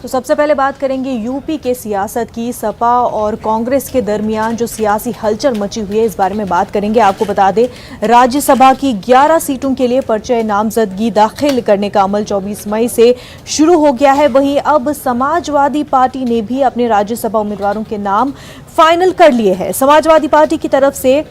तो सबसे पहले बात करेंगे यूपी के सियासत की। सपा और कांग्रेस के दरमियान जो सियासी हलचल मची हुई है, इस बारे में बात करेंगे। आपको बता दें, राज्यसभा की 11 सीटों के लिए पर्चे नामजदगी दाखिल करने का अमल 24 मई से शुरू हो गया है। वहीं अब समाजवादी पार्टी ने भी अपने राज्यसभा उम्मीदवारों के नाम फाइनल कर लिए हैं। समाजवादी पार्टी की तरफ से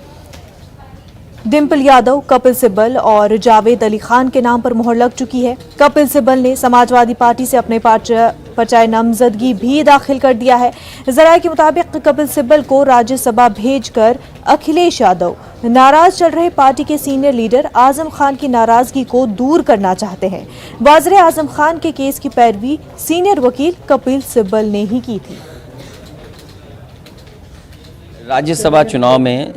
डिंपल यादव, कपिल सिब्बल और जावेद अली खान के नाम पर मुहर लग चुकी है। कपिल सिब्बल ने समाजवादी पार्टी से अपने पर्चा नामजदगी भी दाखिल कर दिया है। जराये के मुताबिक कपिल सिब्बल को राज्यसभा भेजकर अखिलेश यादव नाराज चल रहे पार्टी के सीनियर लीडर आजम खान की नाराजगी को दूर करना चाहते हैं। वाज़रे आजम खान के केस की पैरवी सीनियर वकील कपिल सिब्बल ने ही की थी। राज्यसभा चुनाव में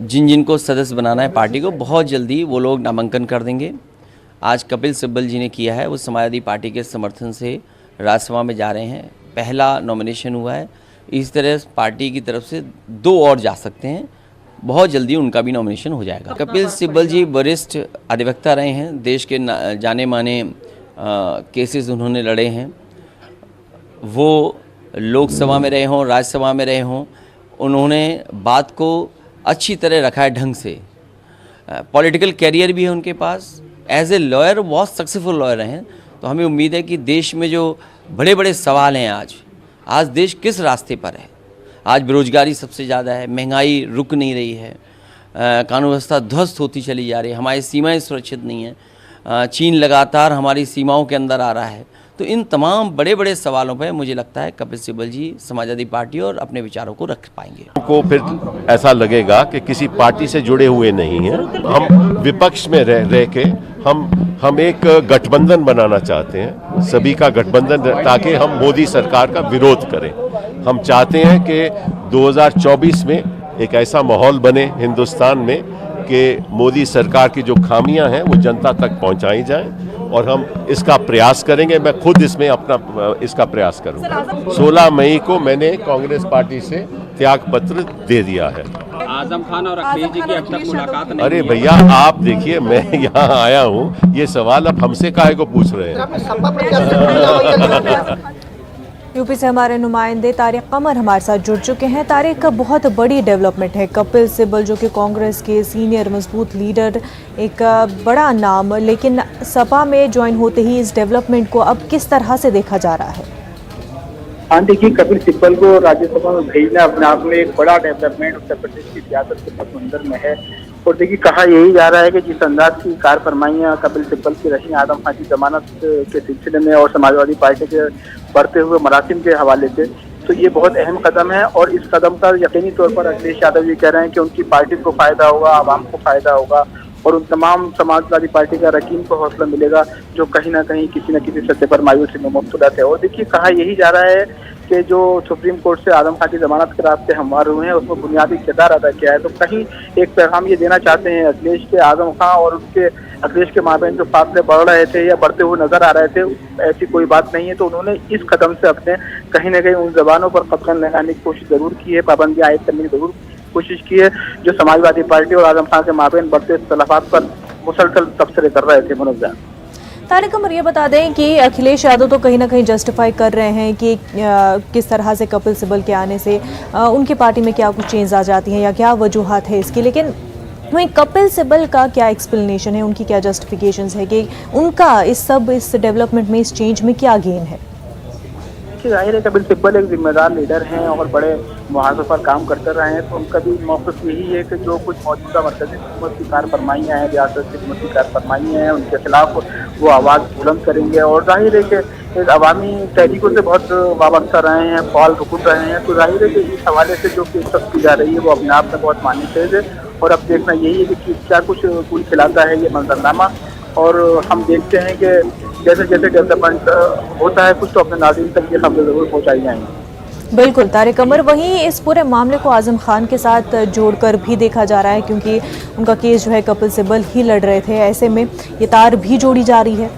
जिनको सदस्य बनाना है पार्टी को, बहुत जल्दी वो लोग नामांकन कर देंगे। आज कपिल सिब्बल जी ने किया है, वो समाजवादी पार्टी के समर्थन से राज्यसभा में जा रहे हैं। पहला नॉमिनेशन हुआ है। इस तरह पार्टी की तरफ से 2 और जा सकते हैं। बहुत जल्दी उनका भी नॉमिनेशन हो जाएगा। कपिल सिब्बल जी वरिष्ठ अधिवक्ता रहे हैं, देश के जाने माने केसेस उन्होंने लड़े हैं। वो लोकसभा में रहे हों, राज्यसभा में रहे हों, उन्होंने बात को अच्छी तरह रखा है ढंग से। पॉलिटिकल कैरियर भी है उनके पास। एज ए लॉयर बहुत सक्सेसफुल लॉयर हैं। तो हमें उम्मीद है कि देश में जो बड़े बड़े सवाल हैं, आज देश किस रास्ते पर है। आज बेरोजगारी सबसे ज़्यादा है, महंगाई रुक नहीं रही है, कानून व्यवस्था ध्वस्त होती चली जा रही है, हमारी सीमाएं सुरक्षित नहीं हैं, चीन लगातार हमारी सीमाओं के अंदर आ रहा है। तो इन तमाम बड़े बड़े सवालों पर मुझे लगता है कपिल सिब्बल जी समाजवादी पार्टी और अपने विचारों को रख पाएंगे। को फिर ऐसा लगेगा कि किसी पार्टी से जुड़े हुए नहीं हैं। हम विपक्ष में रह के हम एक गठबंधन बनाना चाहते हैं, सभी का गठबंधन, ताकि हम मोदी सरकार का विरोध करें। हम चाहते हैं कि 2024 में एक ऐसा माहौल बने हिंदुस्तान में कि मोदी सरकार की जो खामियां हैं वो जनता तक पहुंचाई जाएं, और हम इसका प्रयास करेंगे। मैं खुद इसमें अपना इसका प्रयास करूंगा। 16 मई को मैंने कांग्रेस पार्टी से त्याग पत्र दे दिया है। आजम खान और अखिलेश जी की अब तक मुलाकात नहीं। अरे भैया, आप देखिए, मैं यहाँ आया हूँ, ये सवाल अब हमसे काहे को पूछ रहे हैं। यूपी से हमारे नुमाइंदे तारिक कमर हमारे साथ जुड़ चुके हैं। तारिक, का बहुत बड़ी डेवलपमेंट है। कपिल सिब्बल जो कि कांग्रेस के सीनियर मजबूत लीडर, एक बड़ा नाम, लेकिन सपा में ज्वाइन होते ही इस डेवलपमेंट को अब किस तरह से देखा जा रहा है? हाँ, देखिए, कपिल सिब्बल को राज्यसभा में भेजना अपने आप में एक बड़ा डेवलपमेंट उत्तर प्रदेश की सियासत के पसमंजर में है। और देखिए, कहा यही जा रहा है कि जिस अंदाज की कार फरमाइयाँ कपिल सिब्बल की रही आजम खान की जमानत के सिलसिले में और समाजवादी पार्टी के बढ़ते हुए मरासिम के हवाले से, तो ये बहुत अहम कदम है। और इस कदम का यकीनी तौर पर अखिलेश यादव जी कह रहे हैं कि उनकी पार्टी को फायदा होगा, आवाम को फायदा होगा, और उन तमाम समाजवादी पार्टी का रकीन को हौसला मिलेगा जो कहीं ना कहीं किसी न किसी सतह पर मायूसी में मुब्तला थे। और देखिए, कहा यही जा रहा है कि जो सुप्रीम कोर्ट से आजम खान की जमानत के रास्ते हमवार हुए हैं, उसमें बुनियादी किरदार अदा किया है। तो कहीं एक पैगाम ये देना चाहते हैं अखिलेश के, आजम खान और उसके अखिलेश के माबेन जो फासले बढ़ रहे थे या बढ़ते हुए नजर आ रहे थे, ऐसी कोई बात नहीं है। तो उन्होंने इस कदम से अपने कहीं ना कहीं उन जबानों पर कब्जा लगाने की कोशिश जरूर की है, पाबंदी आयद करने की जरूर कोशिश की है, जो समाजवादी पार्टी और आजम खान के माबेन बढ़ते इख्तलाफात पर मुसलसल तबसरे कर रहे थे। मनोज जान, तारिक कमर, ये बता दें कि अखिलेश यादव तो कहीं ना कहीं जस्टिफाई कर रहे हैं कि किस तरह से कपिल सिब्बल के आने से उनकी पार्टी में क्या कुछ चेंज आ जाती हैं या क्या वजूहात है इसकी, लेकिन वहीं कपिल सिब्बल का क्या एक्सप्लेनेशन है, उनकी क्या जस्टिफिकेशंस है कि उनका इस डेवलपमेंट में, इस चेंज में क्या गेन है? जाहिर है कपिल सिब्बल एक जिम्मेदार लीडर हैं और बड़े मुहावजे पर काम करते रहे हैं। तो उनका भी मौक़िफ़ यही है कि जो कुछ मौजूदा मरकज़ी हुकूमत की कार फरमाइयाँ हैं, रियासत की हुकूमत की कार फरमाइयाँ हैं, उनके खिलाफ वो आवाज़ बुलंद करेंगे। और जाहिर है कि एक अवामी तहरीकों से बहुत वाबस्ता रहे हैं, फॉल रुकन रहे हैं। तो जाहिर है कि इस हवाले से जो पेशकश की जा रही है वो अपने आप में बहुत मानी तेज है। और अब देखना यही है कि क्या कुछ कुल खिलाता है ये मंजरनामा। और हम देखते हैं कि जैसे जैसे डेवलपमेंट होता है कुछ, तो अपने नाज़रीन तक ये खबर जरूर पहुँचाई जाएंगी। बिल्कुल तारिक कमर, वहीं इस पूरे मामले को आजम खान के साथ जोड़कर भी देखा जा रहा है, क्योंकि उनका केस जो है कपिल सिब्बल ही लड़ रहे थे। ऐसे में ये तार भी जोड़ी जा रही है।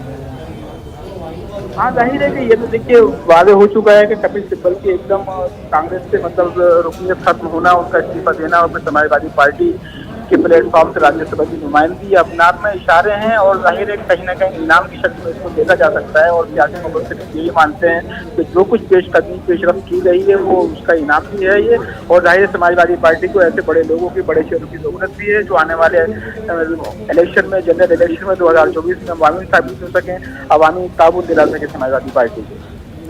हाँ, जाहिर है कि ये तो देखिए वादे हो चुका है कि कपिल सिब्बल की एकदम कांग्रेस से मतलब रुकनीत खत्म होना, उनका इस्तीफा देना और फिर समाजवादी पार्टी के प्लेटफॉर्म से राज्यसभा की नुमाइंदगी अपने आप में इशारे हैं और जाहिर है कहीं ना कहीं इनाम की शक्ल में इसको देखा जा सकता है। और सियासी मुबस्सिरीन यही मानते हैं कि जो कुछ पेशरफ की गई है वो उसका इनाम भी है ये। और जाहिर है समाजवादी पार्टी को ऐसे बड़े लोगों की, बड़े शहरों की जरूरत भी है जो आने वाले इलेक्शन में, जनरल इलेक्शन में 2024 में अवामी साबित हो सकें, अवामी ताबूत दिला सके समाजवादी पार्टी को।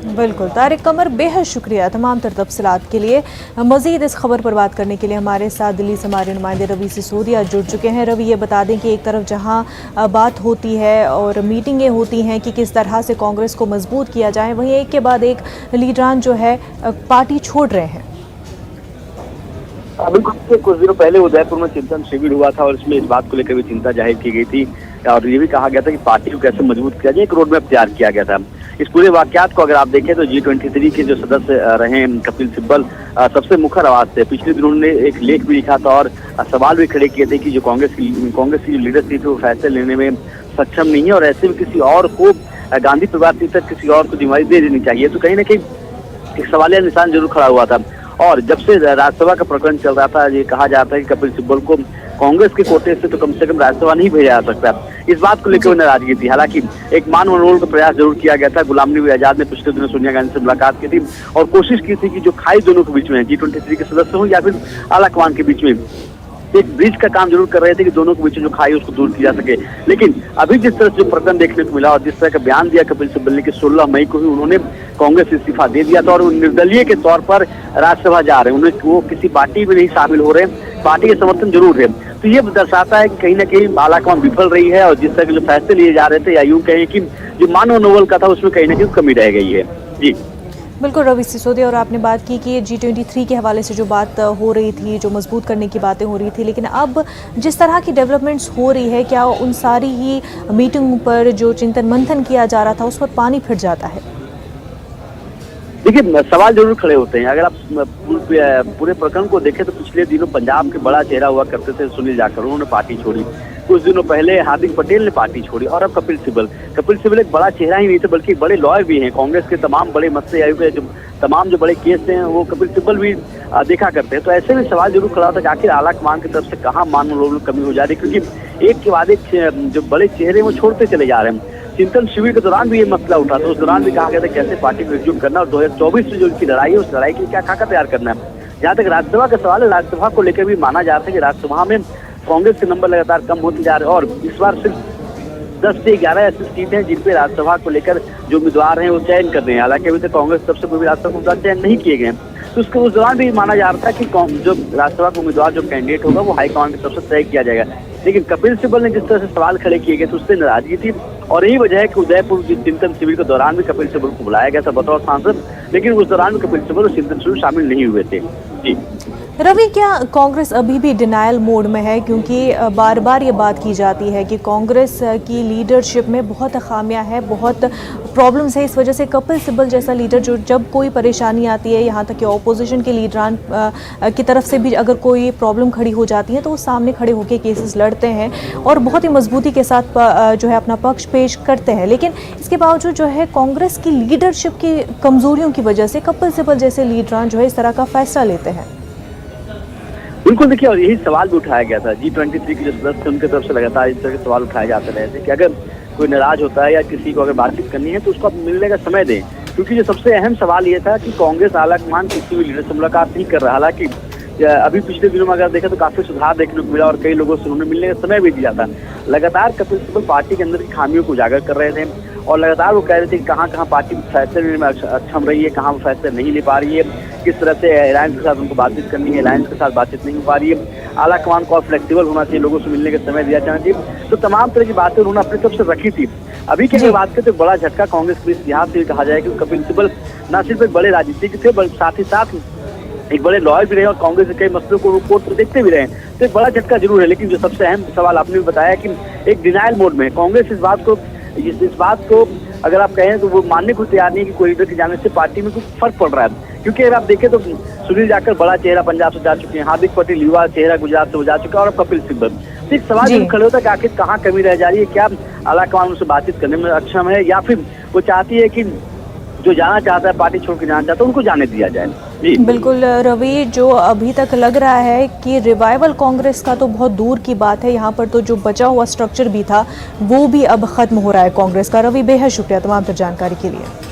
बिल्कुल तारिक कमर, बेहद शुक्रिया तमाम तर तफसीलात के लिए। मज़ीद इस खबर पर बात करने के लिए हमारे साथ दिल्ली से हमारे नुमाइंदे रवि सिसोदिया जुड़ चुके हैं। रवि, ये बता दें कि एक तरफ जहां बात होती है और मीटिंगें होती हैं कि किस तरह से कांग्रेस को मजबूत किया जाए, वहीं एक के बाद एक लीडरान जो है पार्टी छोड़ रहे हैं। बिल्कुल, कुछ दिनों पहले उदयपुर में चिंतन शिविर हुआ था और इसमें इस बात को लेकर भी चिंता जाहिर की गई थी और ये भी कहा गया था कि पार्टी को कैसे मजबूत किया जाए, एक रोड मैप तैयार किया गया था। इस पूरे वाकयात को अगर आप देखें तो G23 के जो सदस्य रहे कपिल सिब्बल सबसे मुखर आवाज थे। पिछले दिनों उन्होंने एक लेख भी लिखा था और सवाल भी खड़े किए थे कि जो कांग्रेस की जो लीडरशिप है वो फैसले लेने में सक्षम नहीं है और ऐसे में किसी और को, गांधी परिवार से तक किसी और को जिम्मेदारी दे देनी चाहिए। तो कहीं ना कहीं एक सवालिया निशान जरूर खड़ा हुआ था। और जब से राज्यसभा का प्रकरण चल रहा था, ये कहा जाता है कि कपिल सिब्बल को कांग्रेस के कोटे से तो कम राज्यसभा नहीं भेजा जा सकता। इस बात को लेकर नाराजगी थी। हालांकि एक मान मनोबल का प्रयास जरूर किया गया था। गुलाम नबी आजाद ने पिछले दिनों सोनिया गांधी से मुलाकात की थी और कोशिश की थी कि जो खाई दोनों के बीच में, G23 के सदस्य हो या फिर आला कमान के बीच में, एक ब्रिज का काम जरूर कर रहे थे कि दोनों के बीच जो खाई उसको दूर किया जा सके। लेकिन अभी जिस तरह से जो प्रकरण देखने को मिला और जिस तरह का बयान दिया कपिल सिब्बल ने कि 16 मई को ही उन्होंने कांग्रेस से इस्तीफा दे दिया था और निर्दलीय के तौर पर राज्यसभा जा रहे हैं, वो किसी पार्टी में नहीं शामिल हो रहे, पार्टी के समर्थन जरूर है। तो ये दर्शाता है कि कहीं ना कहीं आलाकमान विफल रही है और जिस तरह के जो फैसले लिए जा रहे थे या यूं कहें कि जो मान मनोबल का था उसमें कहीं ना कहीं कमी रह गई है। जी बिल्कुल रवि सिसोदिया, और आपने बात की कि G23 के हवाले से जो बात हो रही थी, जो मजबूत करने की बातें हो रही थी, लेकिन अब जिस तरह की डेवलपमेंट्स हो रही है, क्या उन सारी ही मीटिंग पर जो चिंतन मंथन किया जा रहा था उस पर पानी फिर जाता है? देखिए, सवाल जरूर खड़े होते हैं। अगर आप पूरे प्रकरण को देखें तो पिछले दिनों पंजाब के बड़ा चेहरा हुआ करते थे सुनील जाखड़, उन्होंने पार्टी छोड़ी। कुछ दिनों पहले हार्दिक पटेल ने पार्टी छोड़ी और अब कपिल सिब्बल एक बड़ा चेहरा ही नहीं थे बल्कि बड़े लॉयर भी हैं। कांग्रेस के तमाम बड़े मसले आयोग के जो तमाम जो बड़े केस हैं वो कपिल सिब्बल भी देखा करते हैं। तो ऐसे में सवाल जरूर खड़ा था कि आखिर आला कमान की तरफ से कहाँ मान मनोबल कमी हो जा रही है, क्योंकि एक के बाद एक जो बड़े चेहरे वो छोड़ते चले जा रहे हैं। चिंतन शिविर के दौरान भी ये मसला उठा था, उस दौरान भी कहा गया था कैसे पार्टी को एकजुट करना और 2024 में जो इनकी लड़ाई है उस लड़ाई के लिए क्या खाका तैयार करना है। जहाँ तक राज्यसभा का सवाल है, राज्यसभा को लेकर भी माना जाता है कि राज्यसभा में कांग्रेस के नंबर लगातार कम होते जा रहे हैं और इस बार सिर्फ 10 से 11 ऐसी सीट हैं जिन पे राज्यसभा को लेकर जो उम्मीदवार हैं वो चयन कर रहे हैं। हालांकि अभी तक कांग्रेस तरफ से कोई भी राज्यसभा उम्मीदवार चयन नहीं किए गए। तो उसके उस दौरान भी माना जा रहा था कि जो राज्यसभा का उम्मीदवार जो कैंडिडेट होगा वो हाईकमान की तरफ से तय किया जाएगा। लेकिन कपिल सिब्बल ने जिस तरह से सवाल खड़े किए गए थे उससे नाराजगी थी और यही वजह है कि उदयपुर चिंतन शिविर के दौरान भी कपिल सिब्बल को बुलाया गया था बतौर सांसद, लेकिन उस दौरान भी कपिल सिब्बल चिंतन शिविर शामिल नहीं हुए थे। जी रवि, क्या कांग्रेस अभी भी डिनायल मोड में है? क्योंकि बार बार ये बात की जाती है कि कांग्रेस की लीडरशिप में बहुत खामियां हैं, बहुत प्रॉब्लम्स है। इस वजह से कपिल सिब्बल जैसा लीडर जो जब कोई परेशानी आती है, यहाँ तक कि ऑपोजिशन के लीडरान की तरफ से भी अगर कोई प्रॉब्लम खड़ी हो जाती है तो वो सामने खड़े होकर केसेस लड़ते हैं और बहुत ही मजबूती के साथ जो है अपना पक्ष पेश करते हैं। लेकिन इसके बावजूद जो है कांग्रेस की लीडरशिप की कमजोरियों की वजह से कपिल सिब्बल जैसे लीडरान जो है इस तरह का फैसला लेते हैं। बिल्कुल, देखिए, और यही सवाल भी उठाया गया था। G23 के जो सदस्य उनकी तरफ से लगातार इस तरह के सवाल उठाए जाते रहे थे कि अगर कोई नाराज होता है या किसी को अगर बातचीत करनी है तो उसको मिलने का समय दें, क्योंकि जो सबसे अहम सवाल ये था कि कांग्रेस आलाकमान किसी भी लीडर से मुलाकात नहीं कर रहा। हालांकि अभी पिछले दिनों में अगर देखें तो काफी सुधार देखने को मिला और कई लोगों से उन्हें मिलने का समय भी दिया था। लगातार कपिल सिब्बल पार्टी के अंदर की खामियों को उजागर कर रहे थे और लगातार वो कह रहे थे कि कहाँ कहाँ पार्टी फैसले लेने में अक्षम रही है, कहाँ वो फैसले नहीं ले पा रही है, किस तरह से अलायंस के साथ उनको बातचीत करनी है, अलायंस के साथ बातचीत नहीं हो पा रही है, आला कमान को और फ्लेक्सिबल होना चाहिए, लोगों से मिलने का समय दिया जाना चाहिए। तो तमाम तरह की बातें उन्होंने अपनी तरफ से रखी थी। अभी की अगर बात करें तो बड़ा झटका कांग्रेस के इतिहास से कहा जाए कि कपिल सिब्बल न सिर्फ एक बड़े राजनीतिक थे बल्कि साथ ही साथ एक बड़े लॉयर भी रहे और कांग्रेस के कई मसलों को कोर्ट पर देखते भी रहे। तो एक बड़ा झटका जरूर है। लेकिन जो सबसे अहम सवाल आपने भी बताया कि एक डिनायल मोड में कांग्रेस इस बात को अगर आप कहें तो वो मानने को तैयार नहीं है कि कोई लीडर के जाने से पार्टी में कुछ फर्क पड़ रहा है। क्योंकि अगर आप देखें तो सुनील जाखड़ बड़ा चेहरा पंजाब से जा चुके हैं, हार्दिक पटेल युवा चेहरा गुजरात से जा चुका है और कपिल सिब्बल। तो एक सवाल खड़े होता है कि आखिर कहाँ कमी रह जा रही है, क्या आलाकमान उनसे बातचीत करने में अक्षम है या फिर वो चाहती है कि जो जाना चाहता है पार्टी छोड़ के जाना चाहता है उनको जाने दिया जाए। जी बिल्कुल रवि, जो अभी तक लग रहा है कि रिवाइवल कांग्रेस का तो बहुत दूर की बात है, यहाँ पर तो जो बचा हुआ स्ट्रक्चर भी था वो भी अब खत्म हो रहा है कांग्रेस का। रवि, बेहद शुक्रिया तमाम जानकारी के लिए।